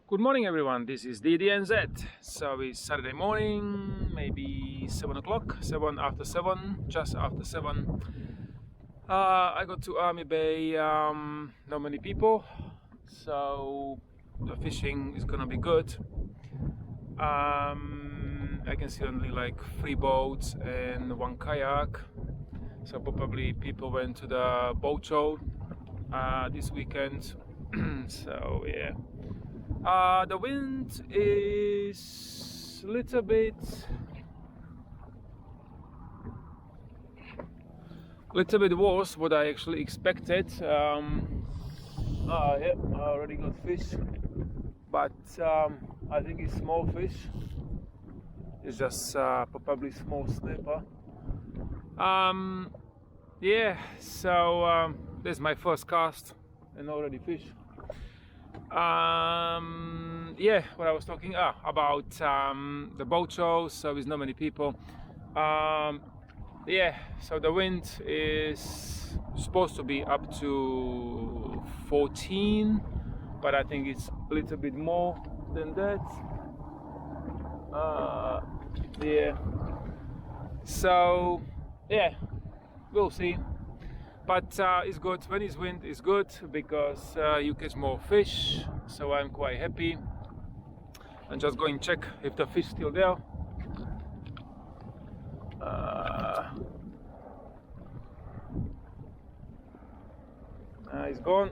Good morning everyone, this is DDNZ. So it's Saturday morning, maybe 7 o'clock, 7 after 7, just after 7. I got to Army Bay, not many people, so the fishing is gonna be good. I can see only like 3 boats and 1 kayak, so probably people went to the boat show this weekend. So yeah. The wind is a little bit worse what I actually expected. Yeah, I already got fish, but I think it's small fish. It's just probably small snapper. Yeah, so this is my first cast and already fish. Yeah, what I was talking about the boat show, so there's not many people. Yeah, so the wind is supposed to be up to 14, but I think it's a little bit more than that. Yeah, so yeah, we'll see. But it's good when it's wind. It's good because you catch more fish. So I'm quite happy. I'm just going to check if the fish still there. It's gone.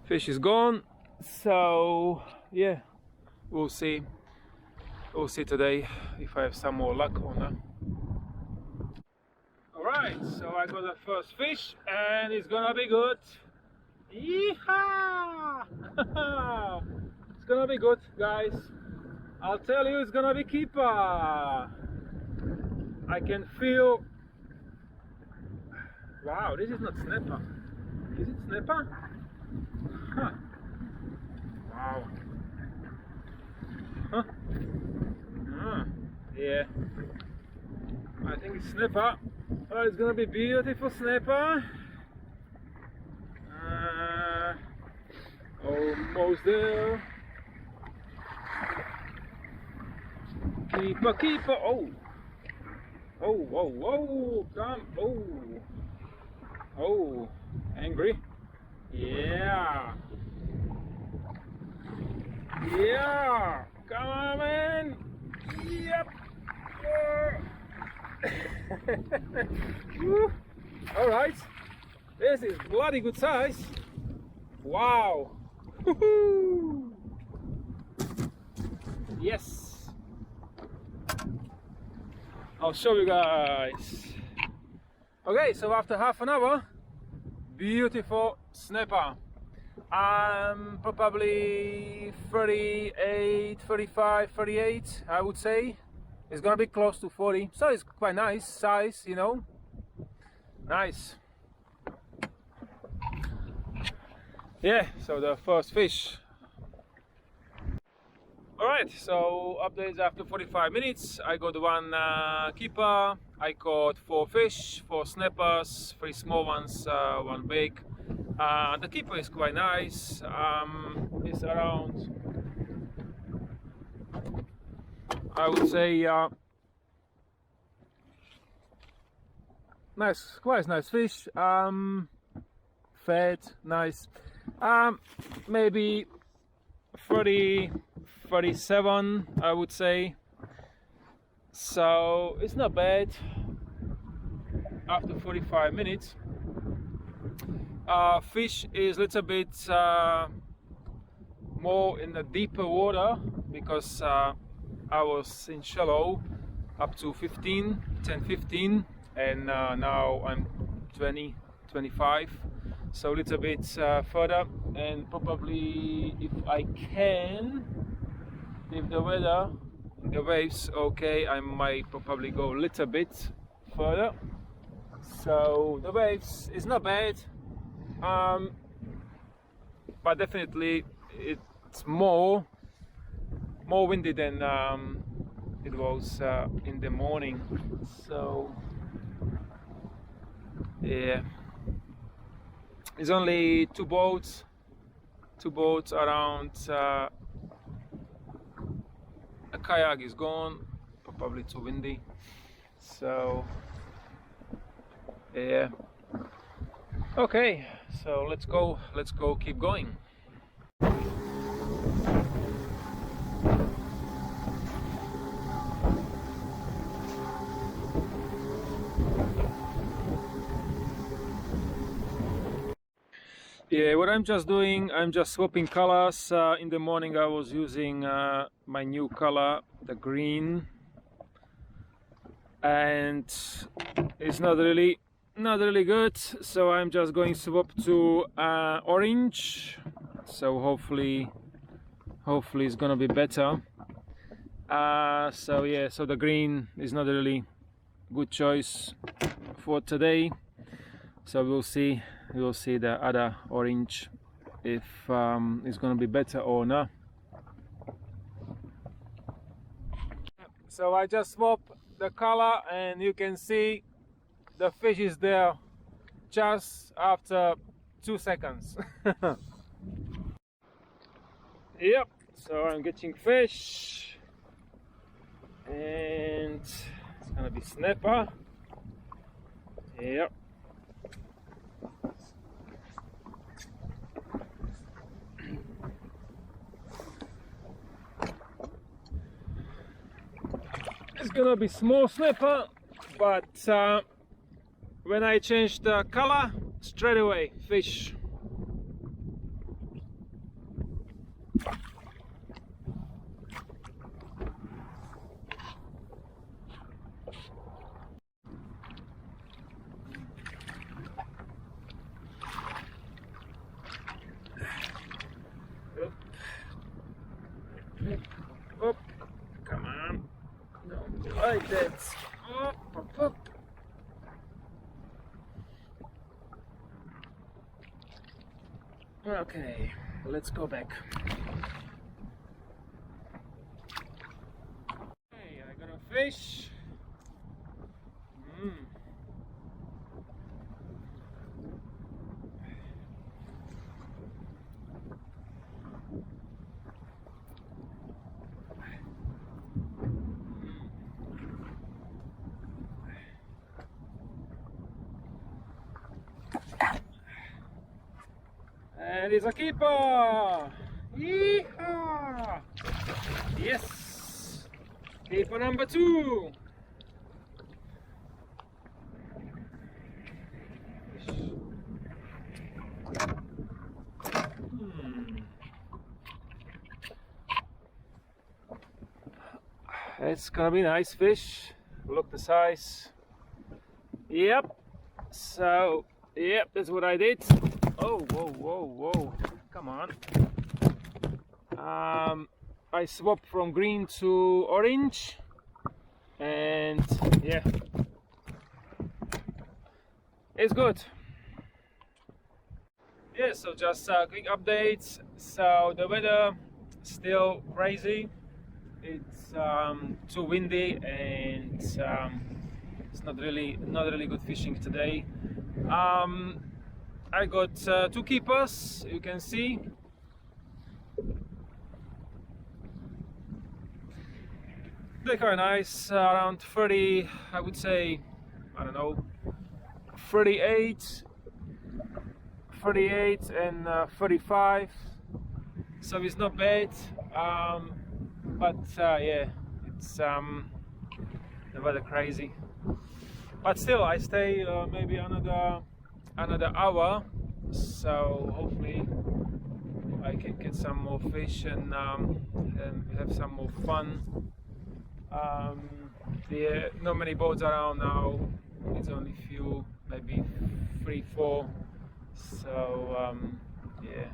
Fish is gone. So yeah, we'll see. We'll see today if I have some more luck or not. Alright, so I got the first fish and it's gonna be good. Yeehaw! It's gonna be good, guys. I'll tell you, it's gonna be keeper. I can feel. Wow, this is not snapper. Is it snapper? Huh. Wow. Huh. Yeah. I think it's snapper. Oh, it's gonna be beautiful snapper. Almost there. Keeper, keeper. Oh, come. Oh, angry. Yeah. Come on, man. Yep. All right, this is bloody good size. Wow. Yes, I'll show you guys. Okay, so after half an hour, beautiful snapper. Probably 38, 35, 38, I would say. It's gonna be close to 40, so it's quite nice size, you know. Nice. Yeah, so the first fish. Alright, so updates after 45 minutes. I got 1 keeper. I caught 4 fish, 4 snappers, 3 small ones, 1 big. The keeper is quite nice. It's around, I would say, nice, quite nice fish. Fed, nice. Maybe 30, 37, I would say. So it's not bad after 45 minutes. Fish is a little bit more in the deeper water because I was in shallow up to 10, 15, and now I'm 20, 25, so a little bit further. And probably if I can, if the weather, the waves okay, I might probably go a little bit further. So the waves is not bad, but definitely it's more windy than it was in the morning. So yeah, it's only 2 boats, two boats around. A kayak is gone, probably too windy. So yeah. Okay, so let's go, keep going. Yeah, what I'm just doing, I'm just swapping colors. In the morning I was using my new color, the green, and it's not really good, so I'm just going to swap to orange. So hopefully it's gonna be better. So yeah, so the green is not a really good choice for today, so we'll see the other orange if it's gonna be better or not. So I just swapped the color, and you can see the fish is there just after 2 seconds. Yep, so I'm getting fish, and it's gonna be snapper. Yep. It's gonna be small snapper, but when I change the color, straight away fish. Up. Come on. Don't be like that. Up, up, up. Okay, let's go back. Okay, I got a fish. And it's a keeper! Yeehaw! Yes! Keeper number 2! It's gonna be nice fish. Look the size. Yep. So, yep, that's what I did. Oh, whoa, whoa, whoa. Come on. I swapped from green to orange. And yeah. It's good. Yeah, so just a quick update. So the weather still crazy. It's too windy, and it's not really good fishing today. I got 2 keepers, you can see. They're quite nice, around 30, I would say, I don't know, 38 and 35, so it's not bad. But yeah, it's the weather crazy. But still, I stay maybe another hour, so hopefully I can get some more fish and have some more fun. Yeah, not many boats around now. It's only few, maybe 3, 4. So yeah.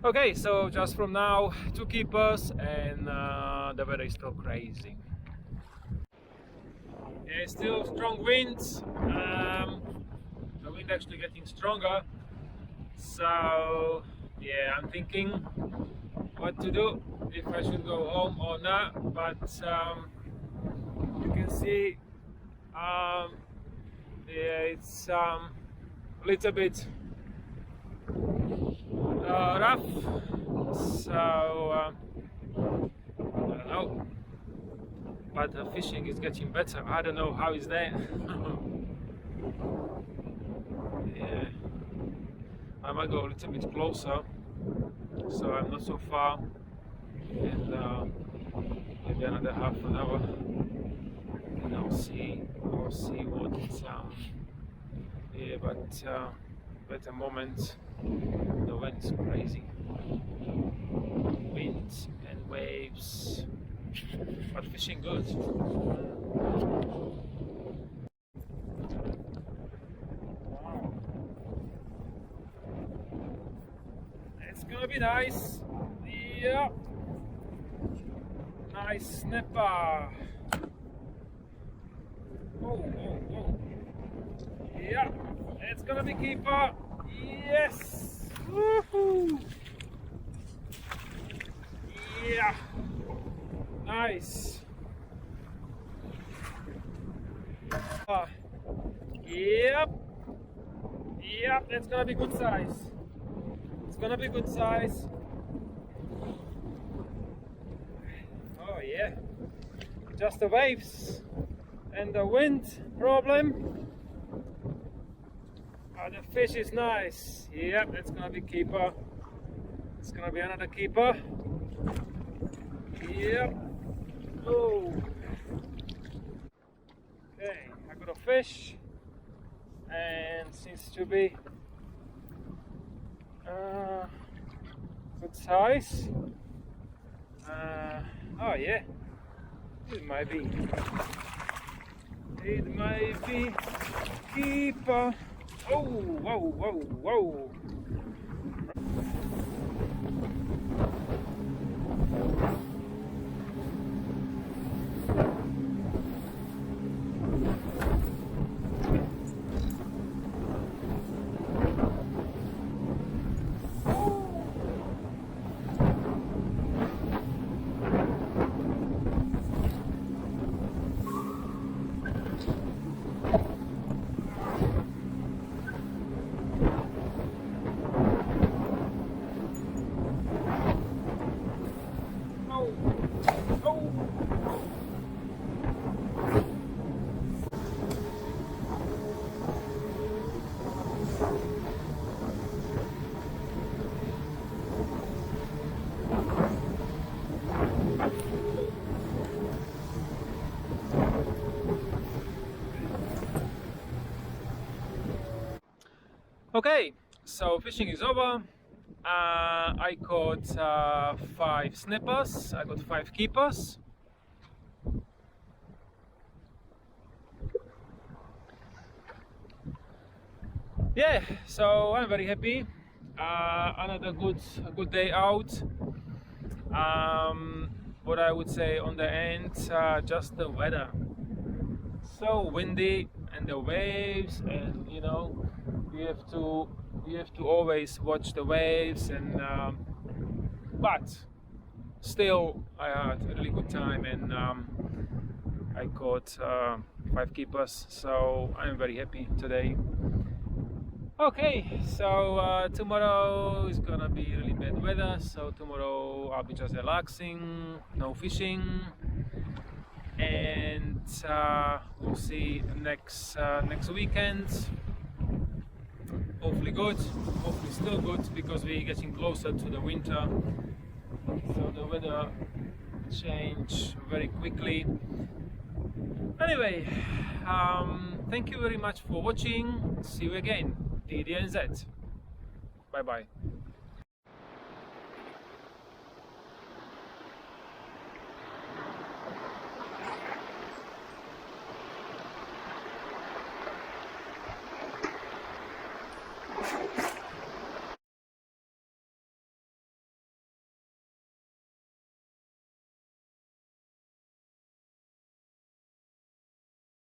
Okay, so just from now, 2 keepers, and the weather is still crazy. Yeah, still strong winds. The wind actually getting stronger. So yeah, I'm thinking what to do, if I should go home or not. But you can see, yeah, it's a little bit rough, so I don't know, but the fishing is getting better. I don't know how is that. Yeah, I might go a little bit closer, so I'm not so far, and maybe another half an hour, and I'll see what it's yeah, but at the moment the wind is crazy, wind and waves, but fishing good. Wow. It's gonna be nice. Yeah, nice snapper. Oh. Yeah, it's gonna be keeper. Yes. Woohoo. Yeah. Nice. Yep. That's gonna be good size. It's gonna be good size. Oh yeah. Just the waves and the wind problem. The fish is nice. Yep, that's gonna be keeper. It's gonna be another keeper. Yep. Oh. Okay, I got a fish, and seems to be good size. Oh yeah, it might be keeper. Oh, whoa. Okay, so fishing is over. I caught 5 snippers. I got 5 keepers. Yeah, so I'm very happy. Another good day out. What I would say on the end, just the weather. So windy and the waves, and you know, you have to always watch the waves, and but still I had a really good time, and I caught 5 keepers, so I'm very happy today. Okay, so tomorrow is gonna be really bad weather, so tomorrow I'll be just relaxing, no fishing, and we'll see next weekend. Hopefully good, hopefully still good, because we're getting closer to the winter, so the weather change very quickly. Anyway, thank you very much for watching. See you again. DDNZ. Bye bye.